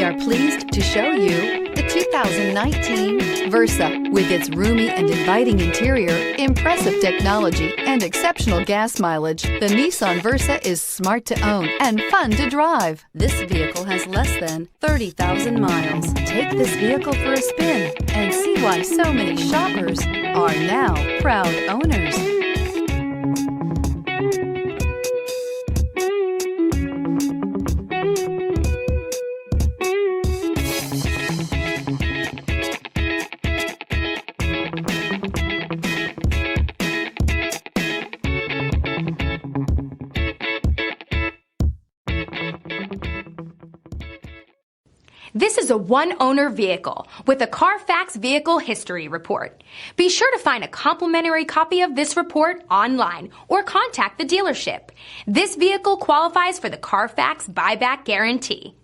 We are pleased to show you the 2019 Versa. With its roomy and inviting interior, impressive technology, and exceptional gas mileage, the Nissan Versa is smart to own and fun to drive. This vehicle has less than 30,000 miles. Take this vehicle for a spin and see why so many shoppers are now proud owners. This is a one-owner vehicle with a Carfax Vehicle History Report. Be sure to find a complimentary copy of this report online or contact the dealership. This vehicle qualifies for the Carfax Buyback Guarantee.